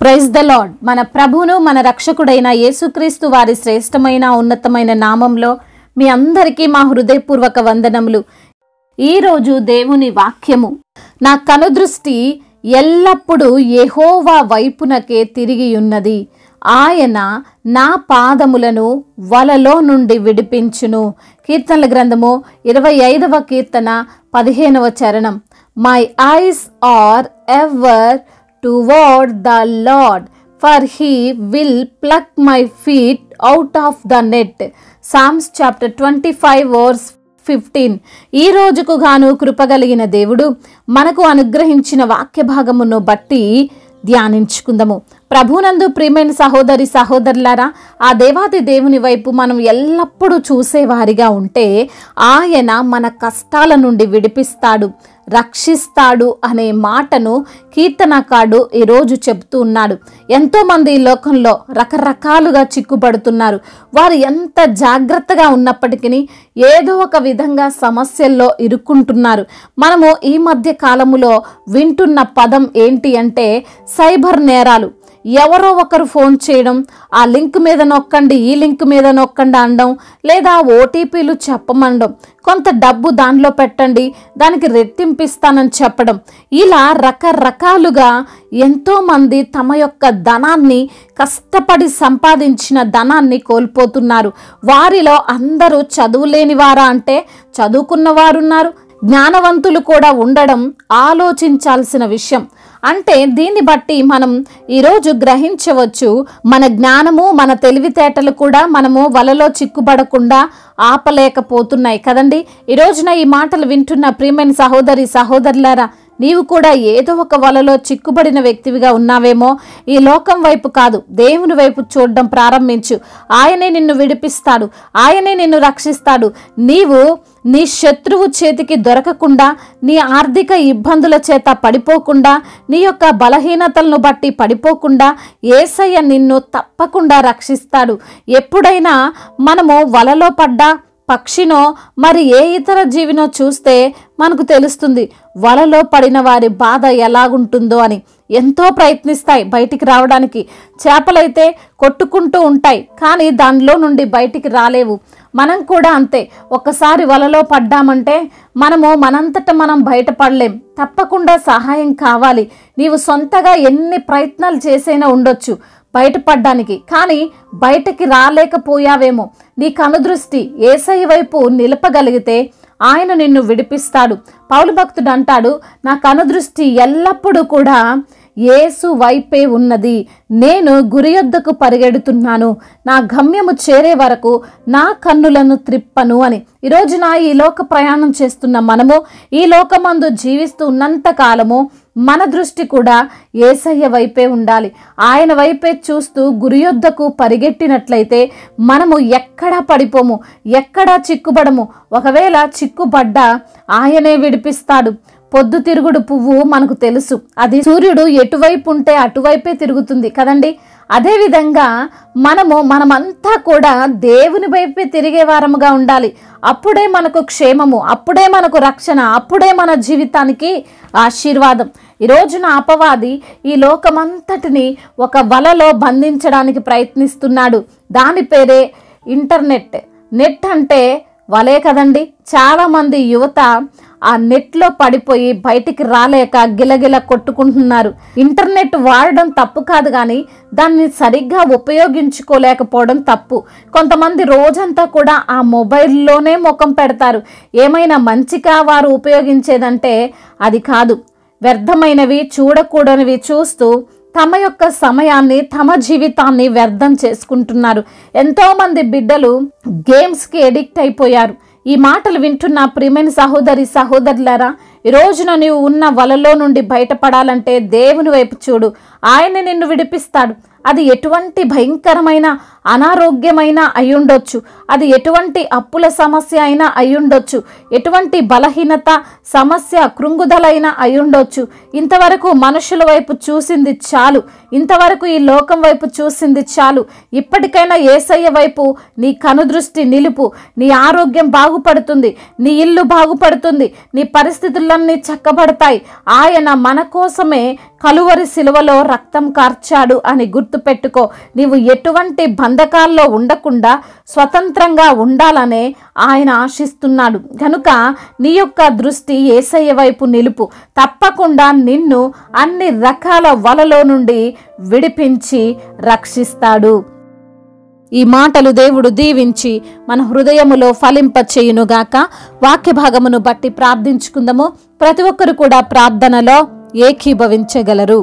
Praise the lord. మన ప్రభువును మన రక్షకుడైన యేసుక్రీస్తు వారి శ్రేష్టమైన ఉన్నతమైన నామంలో మీ అందరికీ మా హృదయపూర్వక వందనములు. ఈరోజు దేవుని వాక్యము, నా కనుదృష్టి ఎల్లప్పుడూ యెహోవా వైపునకే తిరిగి ఉన్నది, ఆయన నా పాదములను వలలో నుండి విడిపించును. కీర్తనల గ్రంథము 25వ కీర్తన 15వ చరణం. My eyes are ever toward the Lord, for he will pluck my feet out of the net. Psalms chapter 25 verse 15. ఈ రోజుకు గాను కృపగలిగిన దేవుడు మనకు అనుగ్రహించిన వాక్య భాగమును బట్టి ధ్యానించుకుందాము. ప్రభునందు ప్రియమైన సహోదరి సహోదరులారా, ఆ దేవాది దేవుని వైపు మనం ఎల్లప్పుడూ చూసేవారిగా ఉంటే ఆయన మన కష్టాల నుండి విడిపిస్తాడు, రక్షిస్తాడు అనే మాటను కీర్తనకారుడు ఈరోజు చెబుతూ ఉన్నాడు. ఎంతోమంది ఈ లోకంలో రకరకాలుగా చిక్కుబడుతున్నారు. వారు ఎంత జాగ్రత్తగా ఉన్నప్పటికీ ఏదో ఒక విధంగా సమస్యల్లో ఇరుక్కుంటున్నారు. మనము ఈ మధ్య కాలములో వింటున్న పదం ఏంటి అంటే సైబర్ నేరాలు. ఎవరో ఒకరు ఫోన్ చేయడం, ఆ లింక్ మీద నొక్కండి, ఈ లింక్ మీద నొక్కండి అనడం, లేదా ఓటీపీలు చెప్పమండం, కొంత డబ్బు దానిలో పెట్టండి, దానికి రెట్టింపిస్తానని చెప్పడం, ఇలా రకరకాలుగా ఎంతోమంది తమ యొక్క ధనాన్ని, కష్టపడి సంపాదించిన ధనాన్ని కోల్పోతున్నారు. వారిలో అందరూ చదువులేని వారా అంటే చదువుకున్న వారున్నారు, జ్ఞానవంతులు కూడా ఉండడం ఆలోచించాల్సిన విషయం. అంటే దీన్ని బట్టి మనం ఈరోజు గ్రహించవచ్చు, మన జ్ఞానము మన తెలివితేటలు కూడా మనము వలలో చిక్కుబడకుండా ఆపలేకపోతున్నాయి కదండి. ఈ రోజున ఈ మాటలు వింటున్న ప్రియమైన సహోదరి సహోదరులారా, నీవు కూడా ఏదో ఒక వలలో చిక్కుబడిన వ్యక్తివిగా ఉన్నావేమో. ఈ లోకం వైపు కాదు, దేవుని వైపు చూడడం ప్రారంభించు. ఆయనే నిన్ను విడిపిస్తాడు, ఆయనే నిన్ను రక్షిస్తాడు. నీవు నీ శత్రువు చేతికి దొరకకుండా, నీ ఆర్థిక ఇబ్బందుల చేత పడిపోకుండా, నీ యొక్క బలహీనతలను బట్టి పడిపోకుండా యేసయ్య నిన్ను తప్పకుండా రక్షిస్తాడు. ఎప్పుడైనా మనము వలలో పడ్డా పక్షినో మరి ఏ ఇతర జీవినో చూస్తే మనకు తెలుస్తుంది వలలో పడిన వారి బాధ ఎలాగుంటుందో అని. ఎంతో ప్రయత్నిస్తాయి బయటికి రావడానికి. చేపలైతే కొట్టుకుంటూ ఉంటాయి, కానీ దానిలో నుండి బయటికి రాలేవు. మనం కూడా అంతే. ఒక్కసారి వలలో పడ్డామంటే మనము మనంతట మనం బయటపడలేం. తప్పకుండా సహాయం కావాలి. నీవు సొంతగా ఎన్ని ప్రయత్నాలు చేసైనా ఉండొచ్చు బయటపడ్డానికి, కానీ బయటకి రాలేకపోయావేమో. నీ కనుదృష్టి యేసయ్య వైపు నిలపగలిగితే ఆయన నిన్ను విడిపిస్తాడు. పౌలు భక్తుడు అంటాడు, నా కనుదృష్టి ఎల్లప్పుడూ కూడా యేసు వైపే ఉన్నది, నేను గురి యొద్దకు పరిగెడుతున్నాను, నా గమ్యము చేరే వరకు నా కన్నులను త్రిప్పను అని. ఈరోజు ఈ లోక ప్రయాణం చేస్తున్న మనము, ఈ లోకమందు జీవిస్తూ ఉన్నంత కాలము మన దృష్టి కూడా యేసయ్య వైపే ఉండాలి. ఆయన వైపే చూస్తూ గురి యొద్దకు పరిగెట్టినట్లయితే మనము ఎక్కడా పడిపోము, ఎక్కడా చిక్కుబడము. ఒకవేళ చిక్కుబడ్డా ఆయనే విడిపిస్తాడు. పొద్దుతిరుగుడు పువ్వు మనకు తెలుసు, అది సూర్యుడు ఎటువైపు ఉంటే అటువైపే తిరుగుతుంది కదండి. అదేవిధంగా మనమంతా కూడా దేవుని వైపే తిరిగే వారముగా ఉండాలి. అప్పుడే మనకు క్షేమము, అప్పుడే మనకు రక్షణ, అప్పుడే మన జీవితానికి ఆశీర్వాదం. ఈ రోజున అపవాది ఈ లోకమంతటిని ఒక వలలో బంధించడానికి ప్రయత్నిస్తున్నాడు. దాని పేరే ఇంటర్నెట్. నెట్ అంటే వలే కదండి. చాలామంది యువత ఆ నెట్లో పడిపోయి బయటికి రాలేక గిలగిల కొట్టుకుంటున్నారు. ఇంటర్నెట్ వాడడం తప్పు కాదు, కానీ దాన్ని సరిగ్గా ఉపయోగించుకోలేకపోవడం తప్పు. కొంతమంది రోజంతా కూడా ఆ మొబైల్లోనే ముఖం పెడతారు. ఏమైనా మంచిగా వారు ఉపయోగించేదంటే అది కాదు. వ్యర్థమైనవి, చూడకూడనివి చూస్తూ తమ యొక్క సమయాన్ని, తమ జీవితాన్ని వ్యర్థం చేసుకుంటున్నారు. ఎంతోమంది బిడ్డలు గేమ్స్కి ఎడిక్ట్ అయిపోయారు. ఈ మాటలు వింటున్న ప్రియమైన సహోదరి సహోదరులారా, ఈ రోజున నీవు ఉన్న వలలో నుండి బయటపడాలంటే దేవుని వైపు చూడు. ఆయన నిన్ను విడిపిస్తాడు. అది ఎటువంటి భయంకరమైన అనారోగ్యమైన అయ్యుండొచ్చు, అది ఎటువంటి అప్పుల సమస్య అయినా అయ్యుండొచ్చు, ఎటువంటి బలహీనత సమస్య కృంగుదలైన అయ్యుండొచ్చు. ఇంతవరకు మనుషుల వైపు చూసింది చాలు, ఇంతవరకు ఈ లోకం వైపు చూసింది చాలు. ఇప్పటికైనా యేసయ్య వైపు నీ కనుదృష్టి నిలుపు. నీ ఆరోగ్యం బాగుపడుతుంది, నీ ఇల్లు బాగుపడుతుంది, నీ పరిస్థితులన్నీ చక్కబడతాయి. ఆయన మన కోసమే కలువరి శిలువలో రక్తం కార్చాడు అని గుర్తుపెట్టుకో. నీవు ఎటువంటి బంధకాల్లో ఉండకుండా స్వతంత్రంగా ఉండాలనే ఆయన ఆశిస్తున్నాడు. కనుక నీ యొక్క దృష్టి యేసయ్య వైపు నిలుపు. తప్పకుండా నిన్ను అన్ని రకాల వలలో నుండి విడిపించి రక్షిస్తాడు. ఈ మాటలు దేవుడు దీవించి మన హృదయములో ఫలింపచేయునుగాక. వాక్య భాగమును బట్టి ప్రార్థించుకుందాము. ప్రతి ఒక్కరు కూడా ప్రార్థనలో ఏకీభవించగలరు.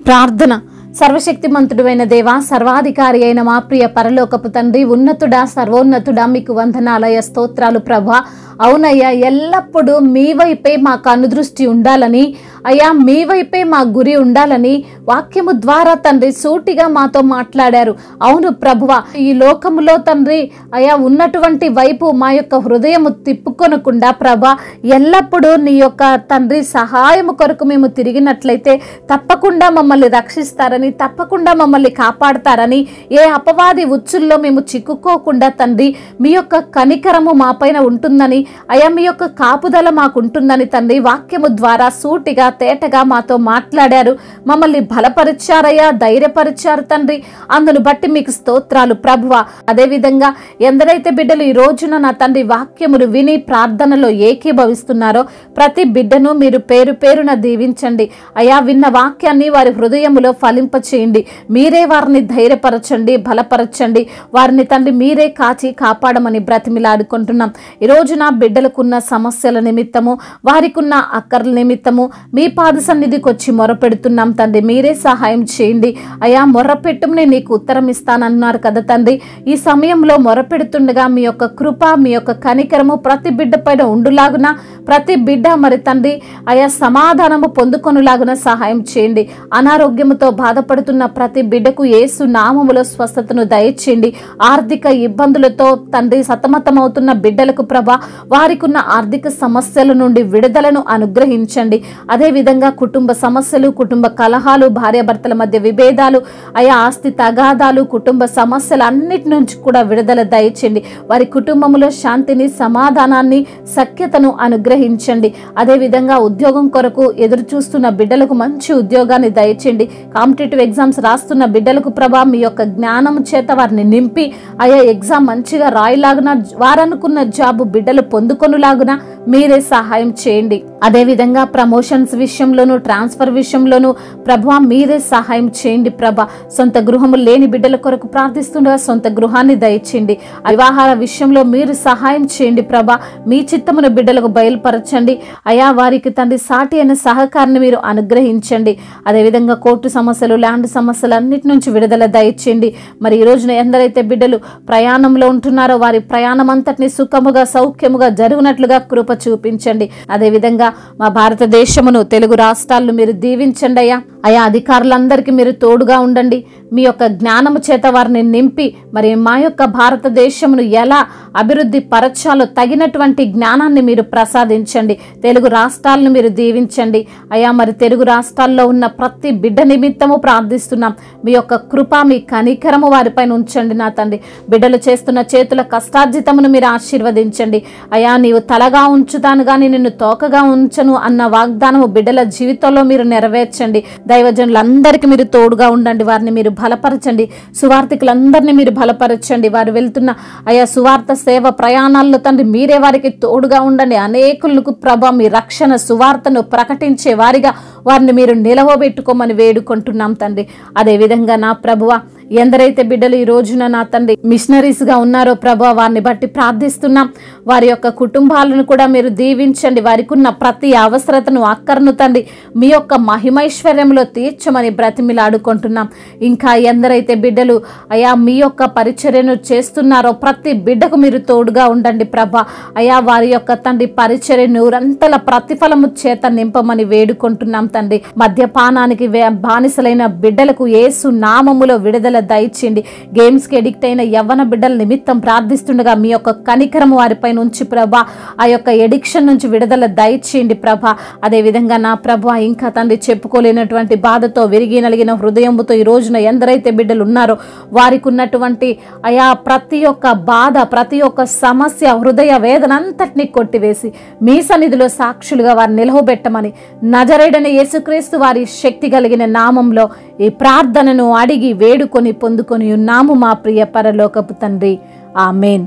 ప్రార్థన. సర్వశక్తిమంతుడైన దేవా, సర్వాధికారి అయిన మా ప్రియ పరలోకపు తండ్రి, ఉన్నతుడా, సర్వోన్నతుడా, మీకు వందనాలయ, స్తోత్రాలు ప్రభా. అవునయ్యా, ఎల్లప్పుడూ మీ వైపే మాకు అనుదృష్టి ఉండాలని, అయ్యా మీ వైపే మా గురి ఉండాలని వాక్యము ద్వారా తండ్రి సూటిగా మాతో మాట్లాడారు. అవును ప్రభువా, ఈ లోకములో తండ్రి అయ్యా ఉన్నటువంటి వైపు మా యొక్క హృదయము తిప్పుకొనకుండా ప్రభా, ఎల్లప్పుడూ నీ యొక్క తండ్రి సహాయము కొరకు మేము తిరిగినట్లయితే తప్పకుండా మమ్మల్ని రక్షిస్తారని, తప్పకుండా మమ్మల్ని కాపాడతారని, ఏ అపవాది ఉచ్చుల్లో మేము చిక్కుకోకుండా తండ్రి మీ యొక్క కనికరము మా పైన ఉంటుందని, అయ్యా మీ యొక్క కాపుదల మాకు ఉంటుందని తండ్రి వాక్యము ద్వారా సూటిగా తేటగా మాతో మాట్లాడారు. మమ్మల్ని బలపరిచారయ్యా, ధైర్యపరిచారు తండ్రి. అందును బట్టి మీకు స్తోత్రాలు ప్రభువా. అదేవిధంగా ఎందరైతే బిడ్డలు ఈ రోజున నా తండ్రి వాక్యములు విని ప్రార్థనలో ఏకీభవిస్తున్నారో ప్రతి బిడ్డను మీరు పేరు పేరున దీవించండి. అయ్యా విన్న వాక్యాన్ని వారి హృదయములో ఫలింపచేయండి. మీరే వారిని ధైర్యపరచండి, బలపరచండి. వారిని తండ్రి మీరే కాచి కాపాడమని బ్రతిమిలాడుకుంటున్నాం. ఈ రోజున బిడ్డలకున్న సమస్యల నిమిత్తము, వారికున్న అక్కర్ల నిమిత్తము మీ పాద సన్నిధికి వచ్చి మొరపెడుతున్నాం తండ్రి. మీరే సహాయం చేయండి అయ్యా. మొరపెట్టుని నీకు ఉత్తరం ఇస్తానన్నారు కదా తండ్రి. ఈ సమయంలో మొరపెడుతుండగా మీ యొక్క కృప, మీ యొక్క కనికరము ప్రతి బిడ్డ పైన ఉండులాగున, ప్రతి బిడ్డ మరి తండ్రి అయా సమాధానము పొందుకొనులాగున సహాయం చేయండి. అనారోగ్యముతో బాధపడుతున్న ప్రతి బిడ్డకు యేసు నామములో స్వస్థతను దయచేయండి. ఆర్థిక ఇబ్బందులతో తండ్రి సతమతమవుతున్న బిడ్డలకు ప్రభా, వారికి ఉన్న ఆర్థిక సమస్యల నుండి విడుదలను అనుగ్రహించండి. అదేవిధంగా కుటుంబ సమస్యలు, కుటుంబ కలహాలు, భార్యాభర్తల మధ్య విభేదాలు, అయా ఆస్తి తగాదాలు, కుటుంబ సమస్యలు అన్నిటి నుంచి కూడా విడుదల దయచేయండి. వారి కుటుంబంలో శాంతిని, సమాధానాన్ని, సఖ్యతను అనుగ్రహించండి. అదేవిధంగా ఉద్యోగం కొరకు ఎదురు చూస్తున్న బిడ్డలకు మంచి ఉద్యోగాన్ని దయచేయండి. కాంపిటేటివ్ ఎగ్జామ్స్ రాస్తున్న బిడ్డలకు ప్రభా మీ యొక్క జ్ఞానం చేత వారిని నింపి అయా ఎగ్జామ్ మంచిగా రాయలాగున, వారనుకున్న జాబు బిడ్డలు పొందుకొనులాగున మీరే సహాయం చేయండి. అదేవిధంగా ప్రమోషన్స్ విషయంలోను, ట్రాన్స్ఫర్ విషయంలోను ప్రభా మీరే సహాయం చేయండి. ప్రభా సొంత గృహము లేని బిడ్డల కొరకు ప్రార్థిస్తుండగా సొంత గృహాన్ని దయచేయండి. వివాహాల విషయంలో మీరు సహాయం చేయండి ప్రభా. మీ చిత్తమును బిడ్డలకు బయలుపరచండి అయా. వారికి తండ్రి సాటి అయిన సహకారాన్ని మీరు అనుగ్రహించండి. అదేవిధంగా కోర్టు సమస్యలు, ల్యాండ్ సమస్యలు అన్నిటి నుంచి విడుదల దయచేయండి. మరి ఈ రోజున ఎందరైతే బిడ్డలు ప్రయాణంలో ఉంటున్నారో వారి ప్రయాణం అంతటిని సుఖముగా, సౌఖ్యముగా జరుగునట్లుగా కృప చూపించండి. అదేవిధంగా మా భారతదేశమును, తెలుగు రాష్ట్రాలను మీరు దీవించండి అయ్యా. అయా అధికారులందరికీ మీరు తోడుగా ఉండండి. మీ యొక్క జ్ఞానము చేత వారిని నింపి మరి మా యొక్క భారతదేశమును ఎలా అభివృద్ధి పరచాలో తగినటువంటి జ్ఞానాన్ని మీరు ప్రసాదించండి. తెలుగు రాష్ట్రాలను మీరు దీవించండి అయా. మరి తెలుగు రాష్ట్రాల్లో ఉన్న ప్రతి బిడ్డ నిమిత్తము ప్రార్థిస్తున్నాం. మీ యొక్క కృప, మీ కనికరము వారిపైన ఉంచండి నా తండ్రి. బిడ్డలు చేస్తున్న చేతుల కష్టార్జితమును మీరు ఆశీర్వదించండి అయా. నీవు తలగా ఉంచుతాను గాని నిన్ను తోకగా ఉంచను అన్న వాగ్దానము బిడ్డల జీవితంలో మీరు నెరవేర్చండి. దైవజనులందరికీ మీరు తోడుగా ఉండండి. వారిని మీరు బలపరచండి. సువార్థికులందరినీ మీరు బలపరచండి. వారు వెళ్తున్న అయా సువార్త సేవ ప్రయాణాల్లో తండ్రి మీరే వారికి తోడుగా ఉండండి. అనేకులకు ప్రభా మీ రక్షణ సువార్తను ప్రకటించే వారిగా వారిని మీరు నిలవబెట్టుకోమని వేడుకుంటున్నాం తండ్రి. అదేవిధంగా నా ప్రభువా, ఎందరైతే బిడ్డలు ఈ రోజున నా తండ్రి మిషనరీస్గా ఉన్నారో ప్రభా వారిని బట్టి ప్రార్థిస్తున్నాం. వారి యొక్క కుటుంబాలను కూడా మీరు దీవించండి. వారికి ఉన్న ప్రతి అవసరతను, అక్కరను తండ్రి మీ యొక్క మహిమైశ్వర్యంలో తీర్చమని బ్రతిమిలాడుకుంటున్నాం. ఇంకా ఎందరైతే బిడ్డలు అయా మీ యొక్క పరిచర్యను చేస్తున్నారో ప్రతి బిడ్డకు మీరు తోడుగా ఉండండి ప్రభా. అయా వారి యొక్క తండ్రి పరిచర్యను రంతల ప్రతిఫలము చేత నింపమని వేడుకుంటున్నాం తండ్రి. మద్యపానానికి బానిసలైన బిడ్డలకు యేసు నామములో విడుదల విడుదల దయచేయండి. గేమ్స్కి ఎడిక్ట్ అయిన యవ్వన బిడ్డల నిమిత్తం ప్రార్థిస్తుండగా మీ యొక్క కనికరము వారిపైన ఉంచి ప్రభా, ఆ యొక్క ఎడిక్షన్ నుంచి విడుదల దయచేయండి ప్రభా. అదేవిధంగా నా ప్రభా, ఇంకా తండ్రి చెప్పుకోలేనటువంటి బాధతో విరిగి నలిగిన హృదయంతో ఈ రోజున ఎందరైతే బిడ్డలు ఉన్నారో వారికి ఉన్నటువంటి అయా ప్రతి ఒక్క బాధ, ప్రతి ఒక్క సమస్య, హృదయ వేదన అంతటినీ కొట్టివేసి మీ సన్నిధిలో సాక్షులుగా వారిని నిలవబెట్టమని నజరేయుడైన యేసుక్రీస్తు వారి శక్తి కలిగిన నామంలో ఈ ప్రార్థనను అడిగి వేడుకొని పొందుకొని ఉన్నాము మా ప్రియ పరలోకపు తండ్రి. ఆమేన్.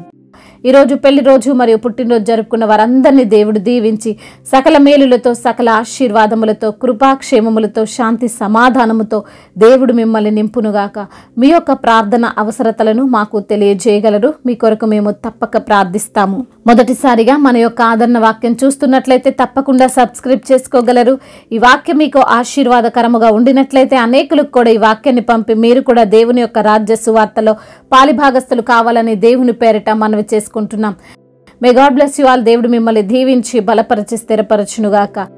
ఈరోజు పెళ్లి రోజు మరియు పుట్టినరోజు జరుపుకున్న వారందరినీ దేవుడు దీవించి సకల మేలులతో, సకల ఆశీర్వాదములతో, కృపాక్షేమములతో, శాంతి సమాధానముతో దేవుడు మిమ్మల్ని నింపునుగాక. మీ యొక్క ప్రార్థన అవసరతలను మాకు తెలియజేయగలరు. మీ కొరకు మేము తప్పక ప్రార్థిస్తాము. మొదటిసారిగా మన యొక్క ఆదరణ వాక్యం చూస్తున్నట్లయితే తప్పకుండా సబ్స్క్రైబ్ చేసుకోగలరు. ఈ వాక్యం మీకు ఆశీర్వాదకరముగా ఉండినట్లయితే అనేకులకు కూడా ఈ వాక్యాన్ని పంపి మీరు కూడా దేవుని యొక్క రాజ్య సువార్తలో పాలిభాగస్తులు కావాలని దేవుని పేరిట మనవి చేసుకుంటున్నాం. May God bless you all. దేవుడు మిమ్మల్ని దీవించి బలపరిచి స్థిరపరచునుగాక.